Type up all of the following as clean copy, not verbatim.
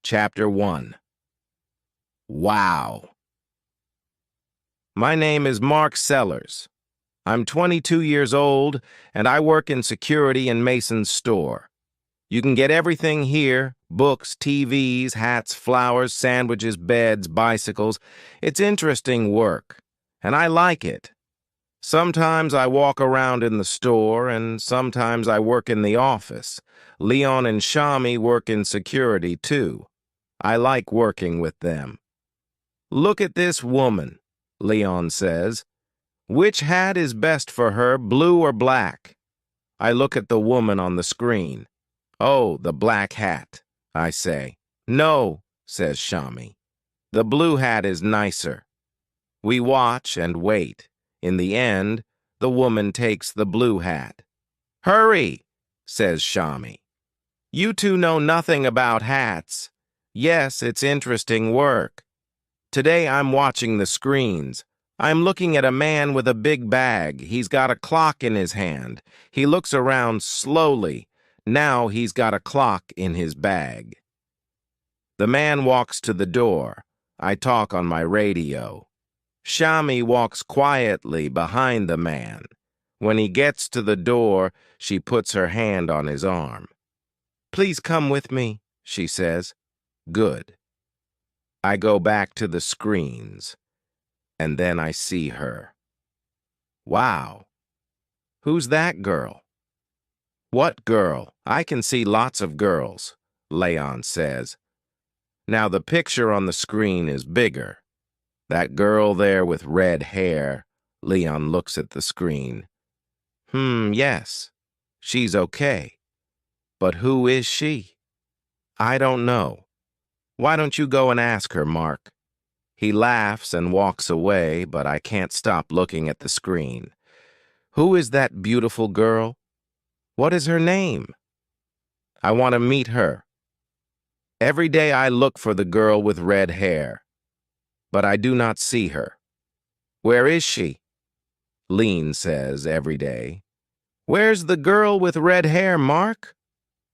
Chapter 1. Wow. My name is Mark Sellers. I'm 22 years old, and I work in security in Mason's store. You can get everything here: books, TVs, hats, flowers, sandwiches, beds, bicycles. It's interesting work, and I like it. Sometimes I walk around in the store, and sometimes I work in the office. Leon and Shami work in security, too. I like working with them. "Look at this woman," Leon says. "Which hat is best for her, blue or black?" I look at the woman on the screen. "Oh, the black hat," I say. "No," says Shami. "The blue hat is nicer." We watch and wait. In the end, the woman takes the blue hat. "Hurry," says Shami. "You two know nothing about hats." Yes, it's interesting work. Today I'm watching the screens. I'm looking at a man with a big bag. He's got a clock in his hand. He looks around slowly. Now he's got a clock in his bag. The man walks to the door. I talk on my radio. Shami walks quietly behind the man. When he gets to the door, she puts her hand on his arm. "Please come with me," she says. Good. I go back to the screens, and then I see her. Wow. Who's that girl? What girl? I can see lots of girls, Leon says. Now the picture on the screen is bigger. That girl there with red hair. Leon looks at the screen. Yes. She's okay. But who is she? I don't know. Why don't you go and ask her, Mark? He laughs and walks away, but I can't stop looking at the screen. Who is that beautiful girl? What is her name? I want to meet her. Every day I look for the girl with red hair, but I do not see her. Where is she? Lean says every day. Where's the girl with red hair, Mark?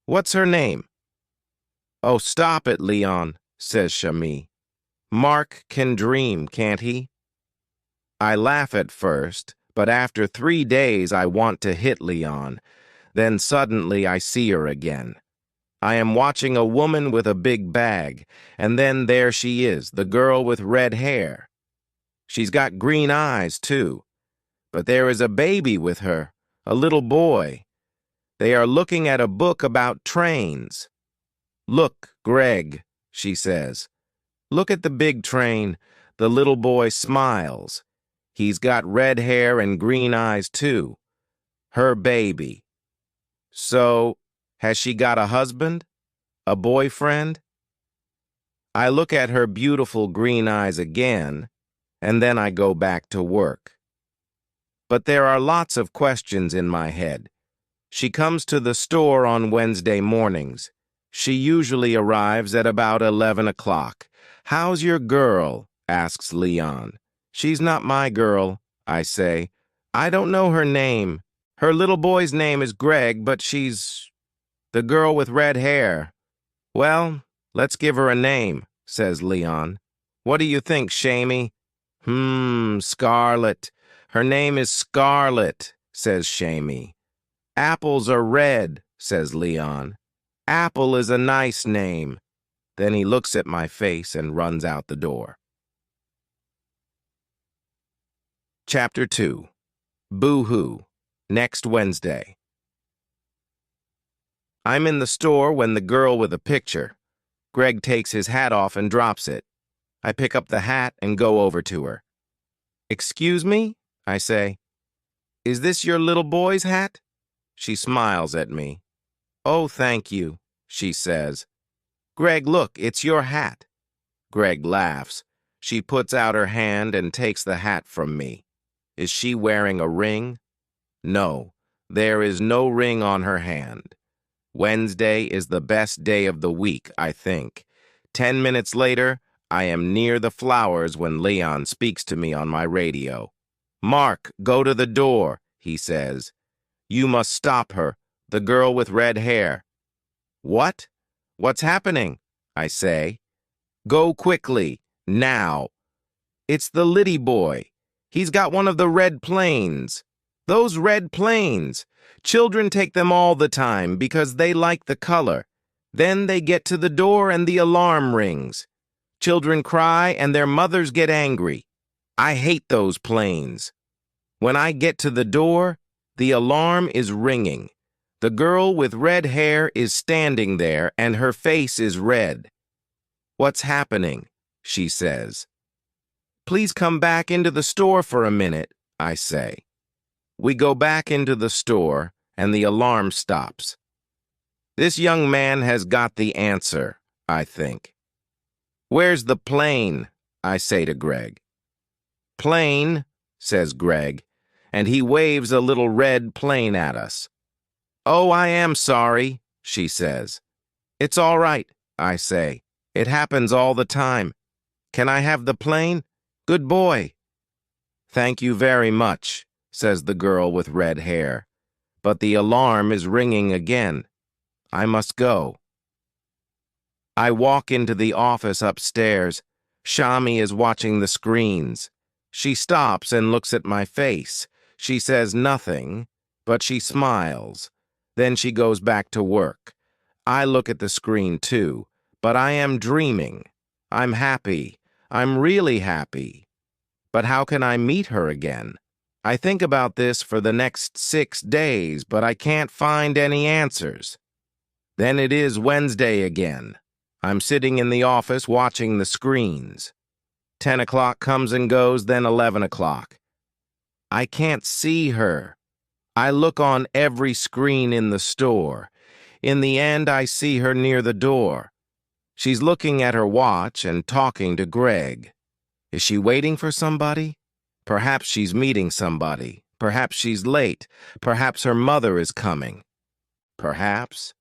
What's her name? "Oh, stop it, Leon," says Shami. "Mark can dream, can't he?" I laugh at first, but after 3 days I want to hit Leon. Then suddenly I see her again. I am watching a woman with a big bag, and then there she is, the girl with red hair. She's got green eyes, too. But there is a baby with her, a little boy. They are looking at a book about trains. "Look, Greg," she says. "Look at the big train." The little boy smiles. He's got red hair and green eyes, too. Her baby. So, has she got a husband? A boyfriend? I look at her beautiful green eyes again, and then I go back to work. But there are lots of questions in my head. She comes to the store on Wednesday mornings. She usually arrives at about 11 o'clock. "How's your girl?" asks Leon. "She's not my girl," I say. "I don't know her name. Her little boy's name is Greg, but she's the girl with red hair." "Well, let's give her a name," says Leon. "What do you think, Shami?" Scarlet. Her name is Scarlet," says Shami. "Apples are red," says Leon. "Apple is a nice name." Then he looks at my face and runs out the door. Chapter 2. Boo-hoo. Next Wednesday. I'm in the store when the girl with a picture. Greg takes his hat off and drops it. I pick up the hat and go over to her. "Excuse me?" I say. "Is this your little boy's hat?" She smiles at me. "Oh, thank you," she says. "Greg, look, it's your hat." Greg laughs. She puts out her hand and takes the hat from me. Is she wearing a ring? No, there is no ring on her hand. Wednesday is the best day of the week, I think. 10 minutes later, I am near the flowers when Leon speaks to me on my radio. "Mark, go to the door," he says. "You must stop her, the girl with red hair." "What? What's happening?" I say. Go quickly, now. It's the Liddy boy. He's got one of the red planes. Those red planes. Children take them all the time because they like the color. Then they get to the door and the alarm rings. Children cry and their mothers get angry. I hate those planes. When I get to the door, the alarm is ringing. The girl with red hair is standing there and her face is red. What's happening? She says. Please come back into the store for a minute, I say. We go back into the store and the alarm stops. This young man has got the answer, I think. Where's the plane? I say to Greg. Plane, says Greg, and he waves a little red plane at us. Oh, I am sorry, she says. It's all right, I say. It happens all the time. Can I have the plane? Good boy. Thank you very much, says the girl with red hair. But the alarm is ringing again. I must go. I walk into the office upstairs. Shami is watching the screens. She stops and looks at my face. She says nothing, but she smiles. Then she goes back to work. I look at the screen too, but I am dreaming. I'm happy. I'm really happy. But how can I meet her again? I think about this for the next 6 days, but I can't find any answers. Then it is Wednesday again. I'm sitting in the office watching the screens. 10 o'clock comes and goes, then 11 o'clock. I can't see her. I look on every screen in the store. In the end, I see her near the door. She's looking at her watch and talking to Greg. Is she waiting for somebody? Perhaps she's meeting somebody. Perhaps she's late. Perhaps her mother is coming. Perhaps.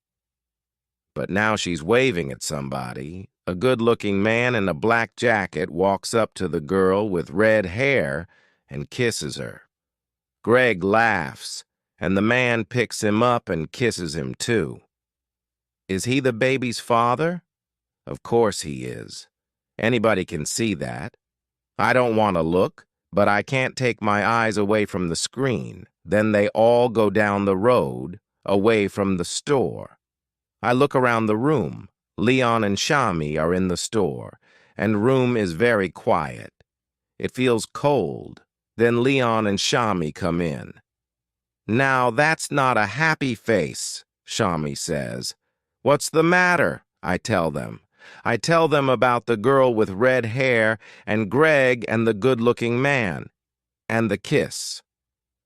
But now she's waving at somebody. A good-looking man in a black jacket walks up to the girl with red hair and kisses her. Greg laughs, and the man picks him up and kisses him too. Is he the baby's father? Of course he is. Anybody can see that. I don't want to look, but I can't take my eyes away from the screen. Then they all go down the road, away from the store. I look around the room. Leon and Shami are in the store, and room is very quiet. It feels cold. Then Leon and Shami come in. Now that's not a happy face, Shami says. What's the matter? I tell them. I tell them about the girl with red hair and Greg and the good-looking man. And the kiss.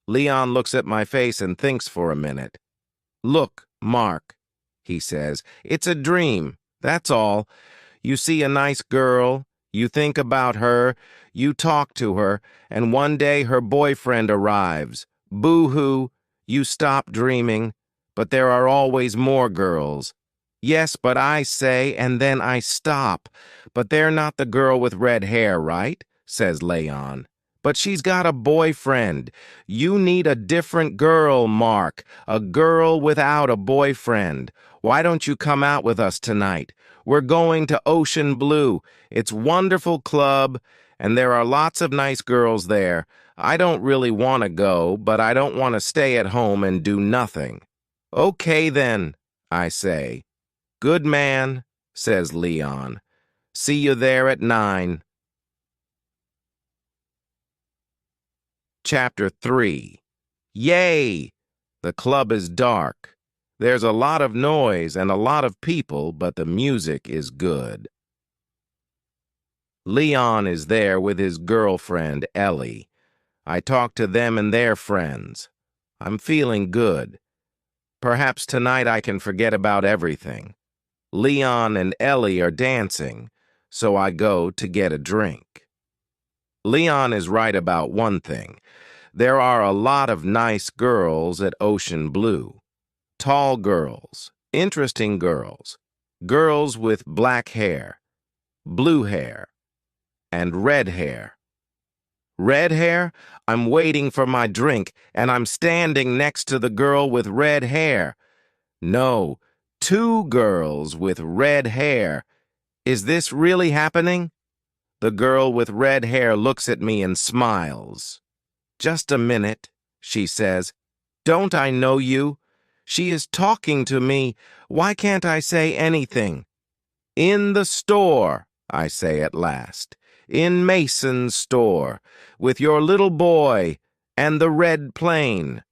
Leon looks at my face and thinks for a minute. Look, Mark, he says, it's a dream, that's all. You see a nice girl, you think about her, you talk to her, and one day her boyfriend arrives. Boo-hoo, you stop dreaming, but there are always more girls. Yes, but I say, and then I stop. But they're not the girl with red hair, right? Says Leon. But she's got a boyfriend. You need a different girl, Mark. A girl without a boyfriend. Why don't you come out with us tonight? We're going to Ocean Blue. It's a wonderful club, and there are lots of nice girls there. I don't really want to go, but I don't want to stay at home and do nothing. Okay then, I say. Good man, says Leon. See you there at 9. Chapter 3. Yay! The club is dark. There's a lot of noise and a lot of people, but the music is good. Leon is there with his girlfriend, Ellie. I talk to them and their friends. I'm feeling good. Perhaps tonight I can forget about everything. Leon and Ellie are dancing, so I go to get a drink. Leon is right about one thing. There are a lot of nice girls at Ocean Blue. Tall girls, interesting girls, girls with black hair, blue hair, and red hair. Red hair? I'm waiting for my drink, and I'm standing next to the girl with red hair. No, 2 girls with red hair, Is this really happening? The girl with red hair looks at me and smiles. Just a minute, she says. Don't I know you? She is talking to me. Why can't I say anything? In the store, I say at last. In Mason's store, with your little boy and the red plane.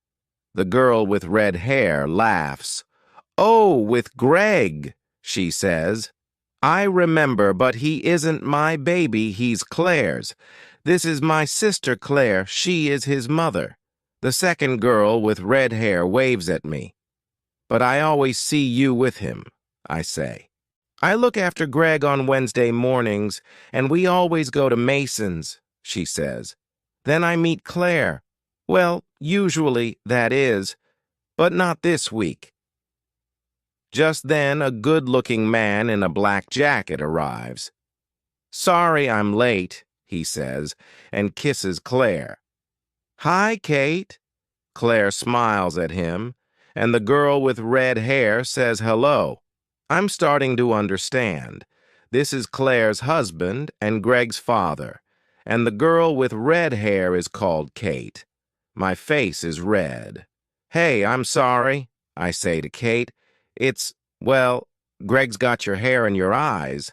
The girl with red hair laughs. Oh, with Greg, she says. I remember, but he isn't my baby, he's Claire's. This is my sister Claire, she is his mother. The second girl with red hair waves at me. But I always see you with him, I say. I look after Greg on Wednesday mornings, and we always go to Mason's, she says. Then I meet Claire. Well, usually, that is, but not this week. Just then, a good-looking man in a black jacket arrives. Sorry I'm late, he says, and kisses Claire. Hi, Kate. Claire smiles at him, and the girl with red hair says hello. I'm starting to understand. This is Claire's husband and Greg's father, and the girl with red hair is called Kate. My face is red. Hey, I'm sorry, I say to Kate. Well, Greg's got your hair and your eyes.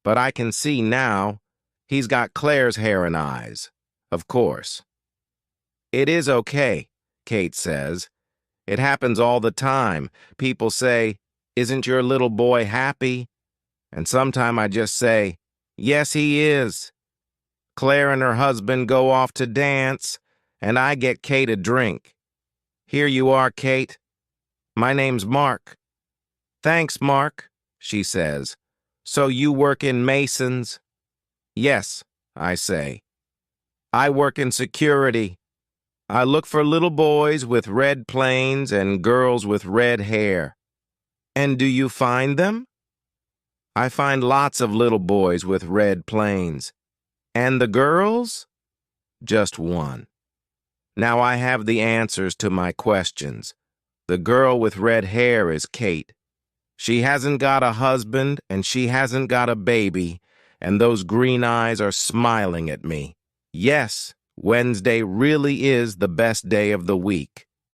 But I can see now. He's got Claire's hair and eyes. Of course. It is okay, Kate says. It happens all the time. People say, isn't your little boy happy? And sometime I just say, yes, he is. Claire and her husband go off to dance, and I get Kate a drink. Here you are, Kate. My name's Mark. Thanks, Mark, she says. So you work in Mason's? Yes, I say. I work in security. I look for little boys with red planes and girls with red hair. And do you find them? I find lots of little boys with red planes. And the girls? Just one. Now I have the answers to my questions. The girl with red hair is Kate. She hasn't got a husband, and she hasn't got a baby, and those green eyes are smiling at me. Yes, Wednesday really is the best day of the week.